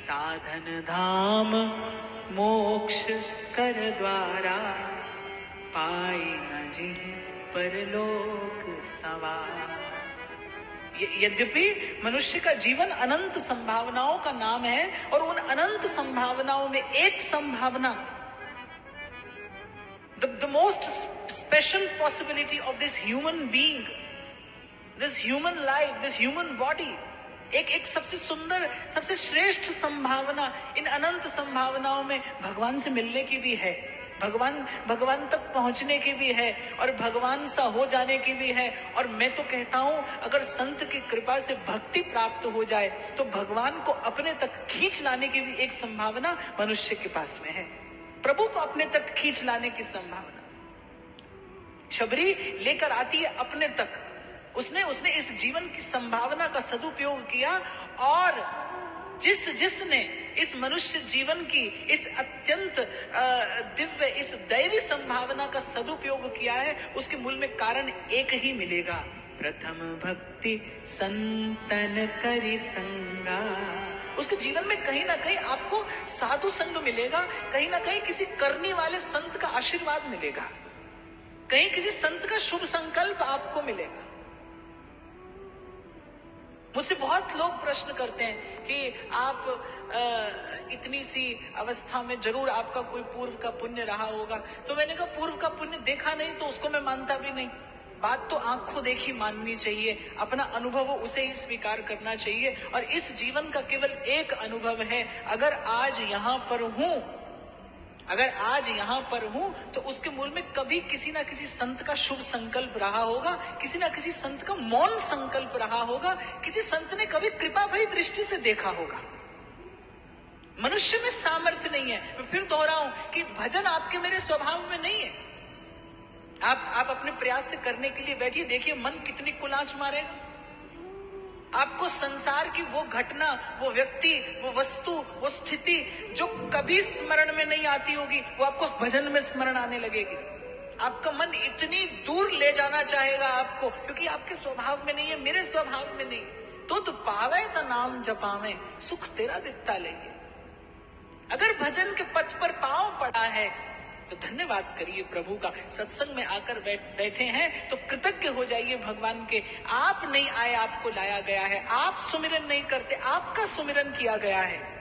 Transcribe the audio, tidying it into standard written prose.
साधन धाम मोक्ष कर द्वारा, पाई न जिहि परलोक सवार। यद्यपि मनुष्य का जीवन अनंत संभावनाओं का नाम है, और उन अनंत संभावनाओं में एक संभावना, the most special possibility of this human being, this human life, this human body, एक सबसे सुंदर, सबसे श्रेष्ठ संभावना इन अनंत संभावनाओं में भगवान से मिलने की भी है, भगवान तक पहुंचने की भी है, और भगवान सा हो जाने की भी है। और मैं तो कहता हूं, अगर संत की कृपा से भक्ति प्राप्त हो जाए तो भगवान को अपने तक खींच लाने की भी एक संभावना मनुष्य के पास में है। प्रभु को अपने तक खींच लाने की संभावना शबरी लेकर आती है अपने तक। उसने इस जीवन की संभावना का सदुपयोग किया, और जिसने इस मनुष्य जीवन की इस अत्यंत दिव्य, इस दैवी संभावना का सदुपयोग किया है, उसके मूल में कारण एक ही मिलेगा, प्रथम भक्ति संतन करि संगा। उसके जीवन में कहीं ना कहीं आपको साधु संग मिलेगा, कहीं ना कहीं किसी करने वाले संत का आशीर्वाद मिलेगा, कहीं किसी संत का शुभ संकल्प आपको मिलेगा। मुझसे बहुत लोग प्रश्न करते हैं कि आप इतनी सी अवस्था में जरूर आपका कोई पूर्व का पुण्य रहा होगा। तो मैंने कहा, पूर्व का पुण्य देखा नहीं तो उसको मैं मानता भी नहीं। बात तो आंखों देखी माननी चाहिए, अपना अनुभव उसे ही स्वीकार करना चाहिए। और इस जीवन का केवल एक अनुभव है, अगर आज यहाँ पर हूं तो उसके मूल में कभी किसी ना किसी संत का शुभ संकल्प रहा होगा, किसी ना किसी संत का मौन संकल्प रहा होगा, किसी संत ने कभी कृपा भरी दृष्टि से देखा होगा। मनुष्य में सामर्थ्य नहीं है। मैं फिर दोहराऊं कि भजन आपके मेरे स्वभाव में नहीं है। आप अपने प्रयास से करने के लिए बैठिए, देखिए मन कितनी कुलांच मारेगा। आपको संसार की वो घटना, वो व्यक्ति, वो वस्तु, वो स्थिति जो कभी स्मरण में नहीं आती होगी, वो आपको भजन में स्मरण आने लगेगी। आपका मन इतनी दूर ले जाना चाहेगा आपको, क्योंकि आपके स्वभाव में नहीं है, मेरे स्वभाव में नहीं। तो पावे तो नाम जपावे, सुख तेरा दिखता लेंगे। अगर भजन के पथ पर पांव पड़ा है तो धन्यवाद करिए प्रभु का। सत्संग में आकर बैठे हैं तो कृतज्ञ हो जाइए भगवान के। आप नहीं आए, आपको लाया गया है। आप सुमिरन नहीं करते, आपका सुमिरन किया गया है।